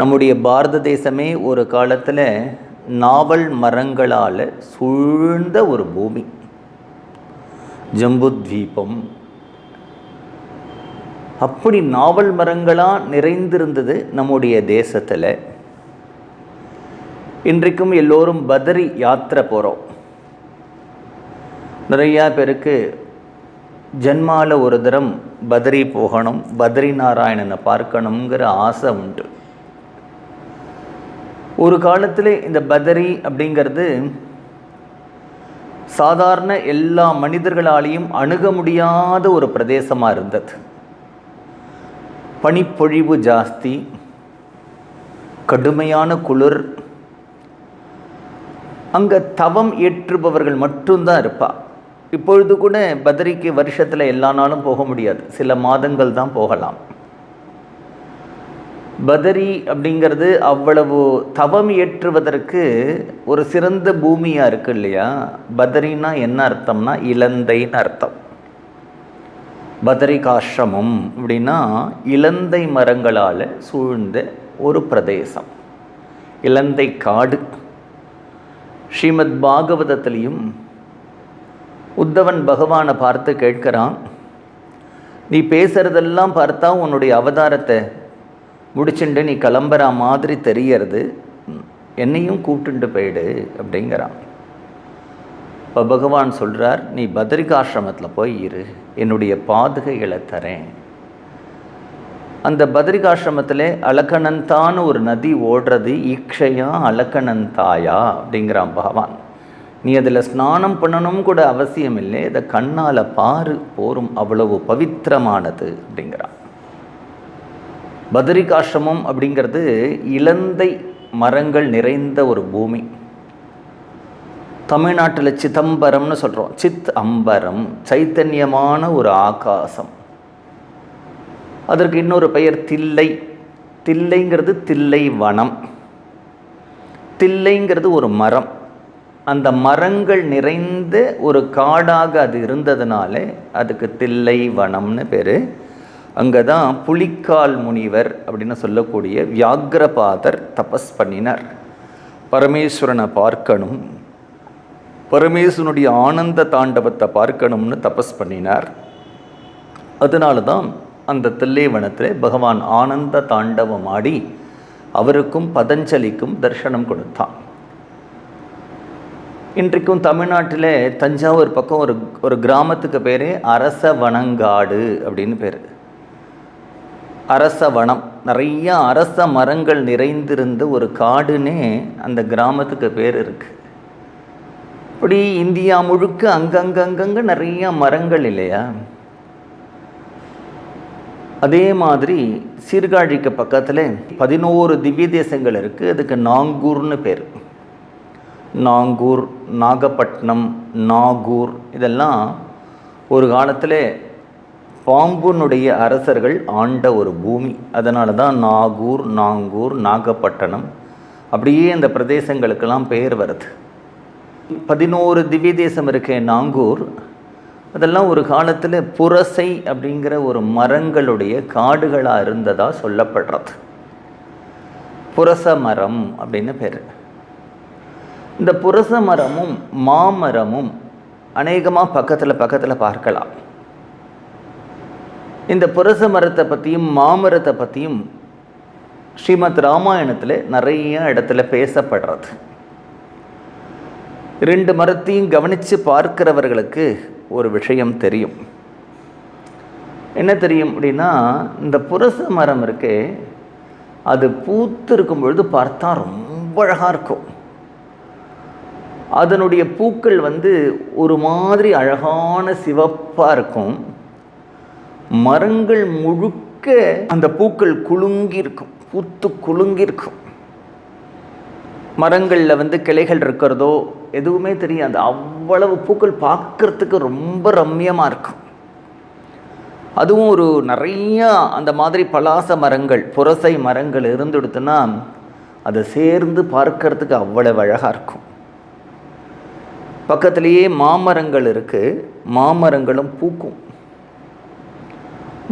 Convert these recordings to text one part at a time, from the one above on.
நம்முடைய பாரத தேசமே ஒரு காலத்தில் நாவல் மரங்களால் சூழ்ந்த ஒரு பூமி. ஜம்புத்வீபம் அப்படி நாவல் மரங்களாக நிறைந்திருந்தது நம்முடைய தேசத்தில். இன்றைக்கும் எல்லோரும் பதரி யாத்திரை போகிறோம். நிறையா பேருக்கு ஜன்மாவில் ஒரு தரம் பதரி போகணும், பத்ரி நாராயணனை பார்க்கணுங்கிற ஆசை உண்டு. ஒரு காலத்தில் இந்த பதரி அப்படிங்கிறது சாதாரண எல்லா மனிதர்களாலேயும் அணுக முடியாத ஒரு பிரதேசமாக இருந்தது. பனிப்பொழிவு ஜாஸ்தி, கடுமையான குளிர். அங்கே தவம் ஏற்றுபவர்கள் மட்டும்தான் இருப்பா. இப்பொழுது கூட பதரிக்கு வருஷத்தில் எல்லா நாளும் போக முடியாது, சில மாதங்கள் தான் போகலாம். பதரி அப்படிங்கிறது அவ்வளவு தவம் ஏற்றுவதற்கு ஒரு சிறந்த பூமியாக இருக்குது இல்லையா. பதரின்னா என்ன அர்த்தம்னா இலந்தைன்னு அர்த்தம். பதரிகாசிரமம் அப்படின்னா இலந்தை மரங்களால் சூழ்ந்த ஒரு பிரதேசம், இலந்தை காடு. ஸ்ரீமத் பாகவதத்திலையும் உத்தவன் பகவானை பார்த்து கேட்கிறான், நீ பேசுகிறதெல்லாம் பார்த்தா உன்னுடைய அவதாரத்தை முடிச்சுட்டு நீ கிளம்புற மாதிரி தெரியறது, என்னையும் கூப்பிட்டுட்டு போயிடு அப்படிங்கிறான். இப்போ பகவான் சொல்கிறார், நீ பத்ரிகாசிரமத்தில் போய் இரு, என்னுடைய பாதுகைகளை தரேன். அந்த பத்ரிகாசிரமத்தில் அலக்கணந்தான்னு ஒரு நதி ஓடுறது, ஈக்ஷையா அலக்கணந்தாயா அப்படிங்கிறான் பகவான். நீ அதில் ஸ்நானம் பண்ணணும் கூட அவசியம் இல்லை, இதை கண்ணால் பாரு போரும், அவ்வளவு பவித்திரமானது அப்படிங்கிறான். பத்ரிகாசிரமம் அப்படிங்கிறது இலந்தை மரங்கள் நிறைந்த ஒரு பூமி. தமிழ்நாட்டில் சிதம்பரம்னு சொல்கிறோம். சித் அம்பரம், சைத்தன்யமான ஒரு ஆகாசம். அதற்கு இன்னொரு பெயர் தில்லை. தில்லைங்கிறது தில்லை வனம். தில்லைங்கிறது ஒரு மரம். அந்த மரங்கள் நிறைந்த ஒரு காடாக அது இருந்ததுனால அதுக்கு தில்லை வனம்னு பேர். அங்கே தான் புலிக்கால் முனிவர் அப்படின்னு சொல்லக்கூடிய வியாக்ரபாதர் தபஸ் பண்ணினார். பரமேஸ்வரனை பார்க்கணும், பரமேஸ்வரனுடைய ஆனந்த தாண்டவத்தை பார்க்கணும்னு தபஸ் பண்ணினார். அதனால தான் அந்த தில்லைவனத்தில் பகவான் ஆனந்த தாண்டவம் ஆடி அவருக்கும் பதஞ்சலிக்கும் தரிசனம் கொடுத்தான். இன்றைக்கும் தமிழ்நாட்டில் தஞ்சாவூர் பக்கம் ஒரு கிராமத்துக்கு பேர் அரசவனங்காடு அப்படின்னு பேர். அரச வனம், நிறைய அரச மரங்கள் நிறைந்திருந்த ஒரு காடுன்னே அந்த கிராமத்துக்கு பேர் இருக்குது. இப்படி இந்தியா முழுக்க அங்கங்கங்க நிறைய மரங்கள் இல்லையா. அதே மாதிரி சீர்காழிக்கு பக்கத்தில் 11 திவ்ய தேசங்கள் இருக்குது. அதுக்கு நாங்கூர்னு பேர். நாங்கூர், நாகப்பட்டினம், நாகூர் இதெல்லாம் ஒரு காலத்தில் பாம்புனுடைய அரசர்கள் ஆண்ட ஒரு பூமி. அதனால தான் நாகூர், நாங்கூர், நாகப்பட்டினம் அப்படியே அந்த பிரதேசங்களுக்கெல்லாம் பெயர் வருது. 11 திவ்ய தேசம் இருக்கே நாங்கூர், அதெல்லாம் ஒரு காலத்தில் புரசை அப்படிங்கிற ஒரு மரங்களுடைய காடுகளாக இருந்ததாக சொல்லப்படுறது. புரச மரம் அப்படின்னு பேர். இந்த புரச மரமும் மாமரமும் அநேகமாக பக்கத்தில் பார்க்கலாம். இந்த புரச மரத்தை பற்றியும் மாமரத்தை பற்றியும் ஸ்ரீமத் ராமாயணத்தில் நிறைய இடத்துல பேசப்படுறது. 2 மரத்தையும் கவனித்து பார்க்கிறவர்களுக்கு ஒரு விஷயம் தெரியும். என்ன தெரியும் அப்படின்னா, இந்த புரச மரம் இருக்கே, அது பூத்து இருக்கும் பொழுது பார்த்தா ரொம்ப அழகாக இருக்கும். அதனுடைய பூக்கள் ஒரு மாதிரி அழகான சிவப்பாக இருக்கும். மரங்கள் முழுக்க அந்த பூக்கள் குலுங்கி இருக்கும், பூத்து குலுங்கி இருக்கும். மரங்களில் கிளைகள் இருக்கிறதோ எதுவுமே தெரியாது. அவ்வளவு பூக்கள் பார்க்கறதுக்கு ரொம்ப ரம்யமாக இருக்கும். அதுவும் ஒரு நிறையா அந்த மாதிரி பலாச மரங்கள், புரசை மரங்கள் இருந்துடுத்துன்னா அதை சேர்ந்து பார்க்கறதுக்கு அவ்வளவு அழகாக இருக்கும். பக்கத்துலேயே மாமரங்கள் இருக்குது. மாமரங்களும் பூக்கும்.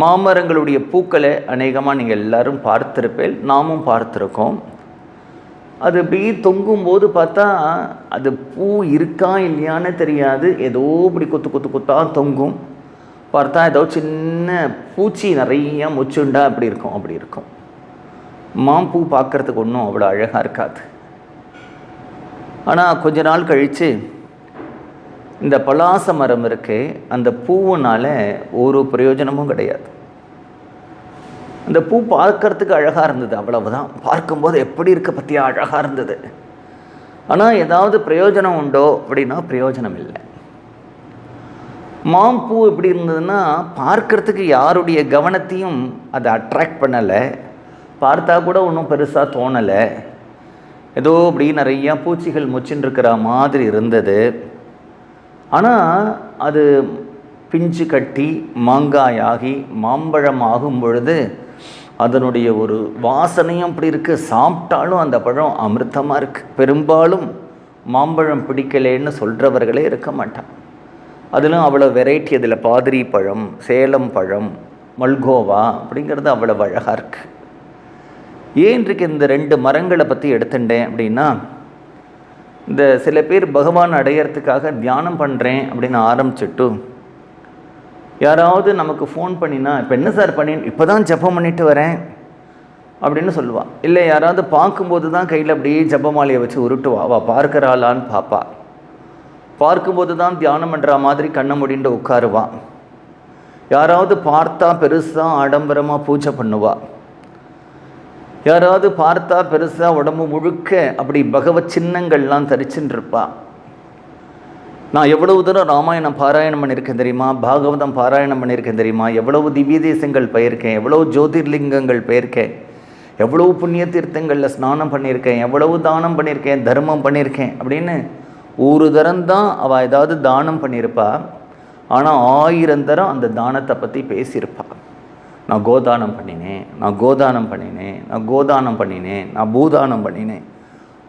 மாமரங்களுடைய பூக்களை அநேகமாக நீங்கள் எல்லோரும் பார்த்துருப்பேன், நாமும் பார்த்துருக்கோம். அது இப்படி தொங்கும்போது பார்த்தா அது பூ இருக்கா இல்லையான்னு தெரியாது, ஏதோ இப்படி கொத்து கொத்து கொத்தாக தொங்கும். பார்த்தா ஏதோ சின்ன பூச்சி நிறைய முச்சுண்டா அப்படி இருக்கும். மாம்பூ பார்க்குறதுக்கு ஒன்றும் அவ்வளோ அழகாக இருக்காது. ஆனால் கொஞ்ச நாள் கழித்து இந்த பலாச மரம் இருக்கே, அந்த பூவினால் ஒரு பிரயோஜனமும் கிடையாது. அந்த பூ பார்க்கறதுக்கு அழகாக இருந்தது, அவ்வளவுதான். பார்க்கும்போது எப்படி இருக்க பற்றியா அழகாக இருந்தது. ஆனால் ஏதாவது பிரயோஜனம் உண்டோ அப்படின்னா பிரயோஜனம் இல்லை. மாம்பூ எப்படி இருந்ததுன்னா பார்க்கறதுக்கு யாருடைய கவனத்தையும் அதை அட்ராக்ட் பண்ணலை, பார்த்தா கூட ஒன்றும் பெருசாக தோணலை. ஏதோ அப்படி நிறையா பூச்சிகள் முச்சின்னு இருக்கிற மாதிரி இருந்தது. ஆனால் அது பிஞ்சு கட்டி மாங்காயாகி மாம்பழம் ஆகும் பொழுது அதனுடைய ஒரு வாசனையும் அப்படி இருக்குது. சாப்பிட்டாலும் அந்த பழம் அமிர்தமாக இருக்குது. பெரும்பாலும் மாம்பழம் பிடிக்கலேன்னு சொல்கிறவர்களே இருக்க மாட்டான். அதிலும் அவ்வளோ வெரைட்டி, அதில் பாதிரி பழம், சேலம் பழம், மல்கோவா அப்படிங்கிறது அவ்வளோ அழகாக இருக்குது. ஏன் இன்றைக்கு இந்த 2 மரங்களை பற்றி எடுத்துட்டேன் அப்படின்னா, இந்த சில பேர் பகவான் அடையிறதுக்காக தியானம் பண்ணுறேன் அப்படின்னு ஆரம்பிச்சுட்டு யாராவது நமக்கு ஃபோன் பண்ணினா, இப்போ என்ன சார் இப்போ தான் ஜபம் பண்ணிட்டு வரேன் அப்படின்னு சொல்லுவாள். இல்லை யாராவது பார்க்கும்போது தான் கையில் அப்படியே ஜபமாலையை வச்சு உருட்டுவா, அவள் பார்க்குறாளான்னு பார்ப்பா. பார்க்கும்போது தான் தியானம் பண்ணுற மாதிரி கண்ணை மூடிண்டு உட்காருவா. யாராவது பார்த்தா பெருசாக ஆடம்பரமாக பூஜை பண்ணுவா. யாராவது பார்த்தா பெருசாக உடம்பு முழுக்க அப்படி பகவத் சின்னங்கள்லாம் தரிச்சுன்னு இருப்பா. நான் எவ்வளவு தூரம் ராமாயணம் பாராயணம் பண்ணியிருக்கேன் தெரியுமா, பாகவதம் பாராயணம் பண்ணியிருக்கேன் தெரியுமா, எவ்வளவு திவ்ய தேசங்கள் போயிருக்கேன், எவ்வளவு ஜோதிர்லிங்கங்கள் போயிருக்கேன், எவ்வளவு புண்ணிய தீர்த்தங்களில் ஸ்நானம் பண்ணியிருக்கேன், எவ்வளவு தானம் பண்ணியிருக்கேன், தர்மம் பண்ணியிருக்கேன் அப்படின்னு ஒரு தரம்தான் அவள் ஏதாவது தானம் பண்ணியிருப்பா. ஆனால் 1000 தரம் அந்த தானத்தை பற்றி பேசியிருப்பாள். நான் கோதானம் பண்ணினேன், நான் கோதானம் பண்ணினேன், நான் கோதானம் பண்ணினேன், நான் பூதானம்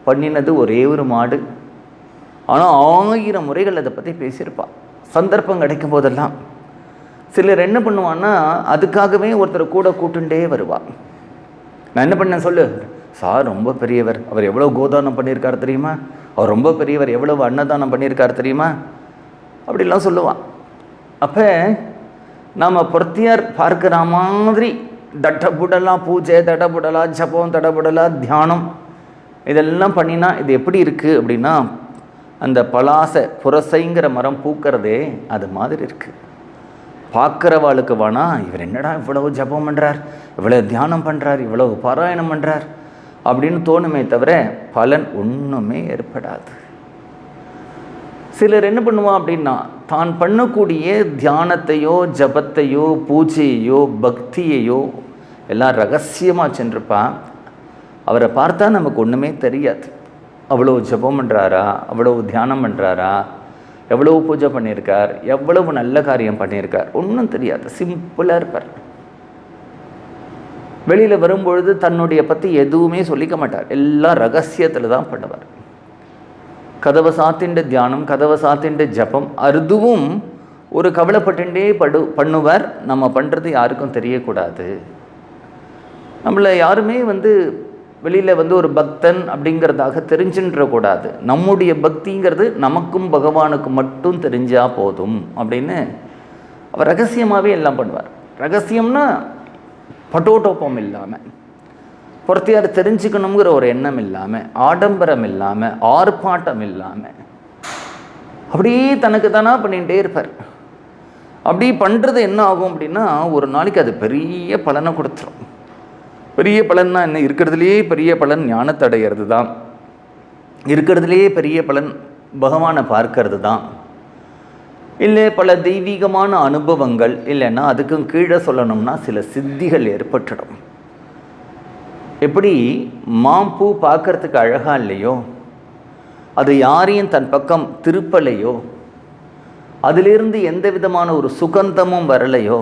பண்ணினது ஒரே ஒரு மாடு. ஆனால் 1000 முறைகள் அதை பற்றி பேசியிருப்பாள். சந்தர்ப்பம் கிடைக்கும் போதெல்லாம் சிலர் என்ன பண்ணுவான்னா, அதுக்காகவே ஒருத்தர் கூட கூட்டுண்டே வருவாள். நான் என்ன பண்ணேன் சொல்லு சார், ரொம்ப பெரியவர், அவர் எவ்வளோ கோதானம் பண்ணியிருக்கார் தெரியுமா, அவர் ரொம்ப பெரியவர், எவ்வளவு அன்னதானம் பண்ணியிருக்கார் தெரியுமா அப்படிலாம் சொல்லுவான். அப்போ நாம் பொருத்தியார் பார்க்குற மாதிரி தட்டபுடலாம் பூஜை, தடபுடலா ஜபம், தடபுடலா தியானம் இதெல்லாம் பண்ணினா இது எப்படி இருக்குது அப்படின்னா, அந்த பலாச புரசைங்கிற மரம் பூக்கிறதே அது மாதிரி இருக்குது. பார்க்குறவாளுக்கு வேணா இவர் என்னடா இவ்வளவு ஜபம் பண்ணுறார், இவ்வளோ தியானம் பண்ணுறார், இவ்வளவு பாராயணம் பண்ணுறார் அப்படின்னு தோணுமே தவிர பலன் ஒன்றுமே ஏற்படாது. சிலர் என்ன பண்ணுவான் அப்படின்னா, தான் பண்ணக்கூடிய தியானத்தையோ ஜபத்தையோ பூஜையையோ பக்தியையோ எல்லாம் ரகசியமாக சென்றிருப்பான். அவரை பார்த்தா நமக்கு ஒன்றுமே தெரியாது. அவ்வளோ ஜபம் பண்ணுறாரா, அவ்வளவு தியானம் பண்ணுறாரா, எவ்வளவு பூஜை பண்ணியிருக்கார், எவ்வளவு நல்ல காரியம் பண்ணியிருக்கார், ஒன்றும் தெரியாது. சிம்பிளாக இருப்பார். வெளியில் வரும்பொழுது தன்னுடைய பற்றி எதுவுமே சொல்லிக்க மாட்டார். எல்லாம் ரகசியத்தில் தான் பண்ணுவார். கதவை சாத்தின்ற தியானம், கதவை சாத்தின்ற ஜபம், அதுவும் ஒரு கவலைப்பட்டுட்டே பண்ணுவார். நம்ம பண்ணுறது யாருக்கும் தெரியக்கூடாது. நம்மளை யாருமே வெளியில் ஒரு பக்தன் அப்படிங்கிறதாக தெரிஞ்சுன்றக்கூடாது. நம்முடைய பக்திங்கிறது நமக்கும் பகவானுக்கும் மட்டும் தெரிஞ்சால் போதும் அப்படின்னு அவர் ரகசியமாகவே எல்லாம் பண்ணுவார். ரகசியம்னா பட்டோட்டோப்பம் இல்லாமல், பொறுத்தையார் தெரிஞ்சுக்கணுங்கிற ஒரு எண்ணம் இல்லாமல், ஆடம்பரம் இல்லாமல், ஆர்ப்பாட்டம் இல்லாமல் அப்படியே தனக்கு தானா பண்ணிகிட்டே இருப்பார். அப்படி பண்ணுறது என்ன ஆகும் அப்படின்னா, ஒரு நாளைக்கு அது பெரிய பலனை கொடுத்துரும். பெரிய பலன்னா என்ன, இருக்கிறதுலே பெரிய பலன் ஞானத்தை அடைகிறது தான், இருக்கிறதுலே பெரிய பலன் பகவானை பார்க்கறது தான், இல்லை பல தெய்வீகமான அனுபவங்கள், இல்லைன்னா அதுக்கும் கீழே சொல்லணும்னா சில சித்திகள் ஏற்பட்டுடும். எப்படி மாம்பூ பார்க்கறதுக்கு அழகாக இல்லையோ, அது யாரையும் தன் பக்கம் திருப்பலையோ, அதிலிருந்து எந்த விதமான ஒரு சுகந்தமும் வரலையோ,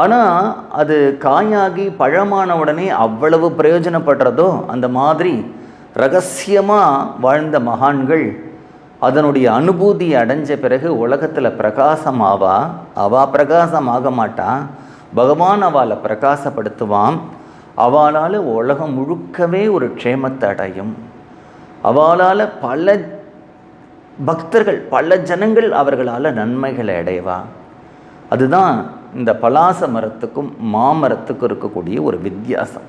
ஆனால் அது காயாகி பழமான உடனே அவ்வளவு பிரயோஜனப்படுறதோ, அந்த மாதிரி ரகசியமாக வாழ்ந்த மகான்கள் அதனுடைய அனுபூதியை அடைஞ்ச பிறகு உலகத்தில் பிரகாசமாவா, அவள் பிரகாசமாக மாட்டா, பகவான் அவளை பிரகாசப்படுத்துவான். அவளால் உலகம் முழுக்கவே ஒரு க்ஷேமத்தை அடையும். அவளால் பல பக்தர்கள், பல ஜனங்கள் அவர்களால் நன்மைகளை அடைவா. அதுதான் இந்த பலாச மரத்துக்கும் மாமரத்துக்கும் இருக்கக்கூடிய ஒரு வித்தியாசம்.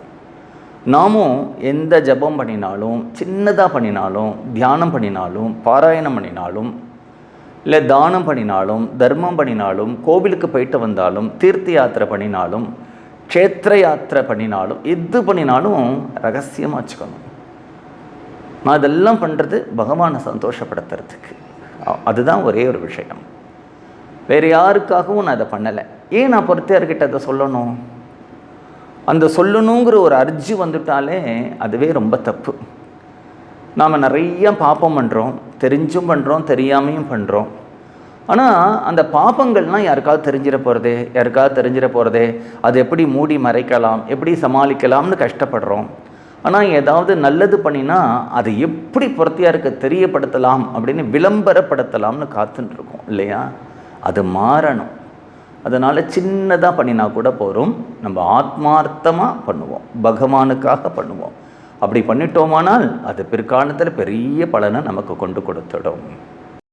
நாமும் எந்த ஜபம் பண்ணினாலும், சின்னதாக பண்ணினாலும், தியானம் பண்ணினாலும், பாராயணம் பண்ணினாலும், இல்லை தானம் பண்ணினாலும், தர்மம் பண்ணினாலும், கோவிலுக்கு போயிட்டு வந்தாலும், தீர்த்த யாத்திரை பண்ணினாலும், க்ஷேத்திர யாத்திரை பண்ணினாலும், எது பண்ணினாலும் ரகசியமாக வச்சுக்கணும். நான் இதெல்லாம் பண்ணுறது பகவானை சந்தோஷப்படுத்துறதுக்கு. அதுதான் ஒரே ஒரு விஷயம். வேறு யாருக்காகவும் நான் அதை பண்ணலை. ஏன் நான் பொறுத்தையார்கிட்ட அதை சொல்லணும்? அந்த சொல்லணுங்கிற ஒரு அர்ஜி வந்துட்டாலே அதுவே ரொம்ப தப்பு. நாம் நிறைய பாப்பம் பண்ணுறோம், தெரிஞ்சும் பண்ணுறோம், தெரியாமையும் பண்ணுறோம். ஆனால் அந்த பாப்பங்கள்லாம் யாருக்காவது தெரிஞ்சிட போகிறதே, அது எப்படி மூடி மறைக்கலாம், எப்படி சமாளிக்கலாம்னு கஷ்டப்படுறோம். ஆனால் ஏதாவது நல்லது பண்ணினா அதை எப்படி பொறுத்தையாருக்கு தெரியப்படுத்தலாம் அப்படின்னு விளம்பரப்படுத்தலாம்னு காத்துட்டுருக்கோம் இல்லையா? அது மாறணும். அதனால் சின்னதாக பண்ணினா கூட போகிறோம். நம்ம ஆத்மார்த்தமாக பண்ணுவோம், பகவானுக்காக பண்ணுவோம். அப்படி பண்ணிட்டோமானால் அது பிற்காலத்தில் பெரிய பலனை நமக்கு கொண்டு கொடுத்துடும்.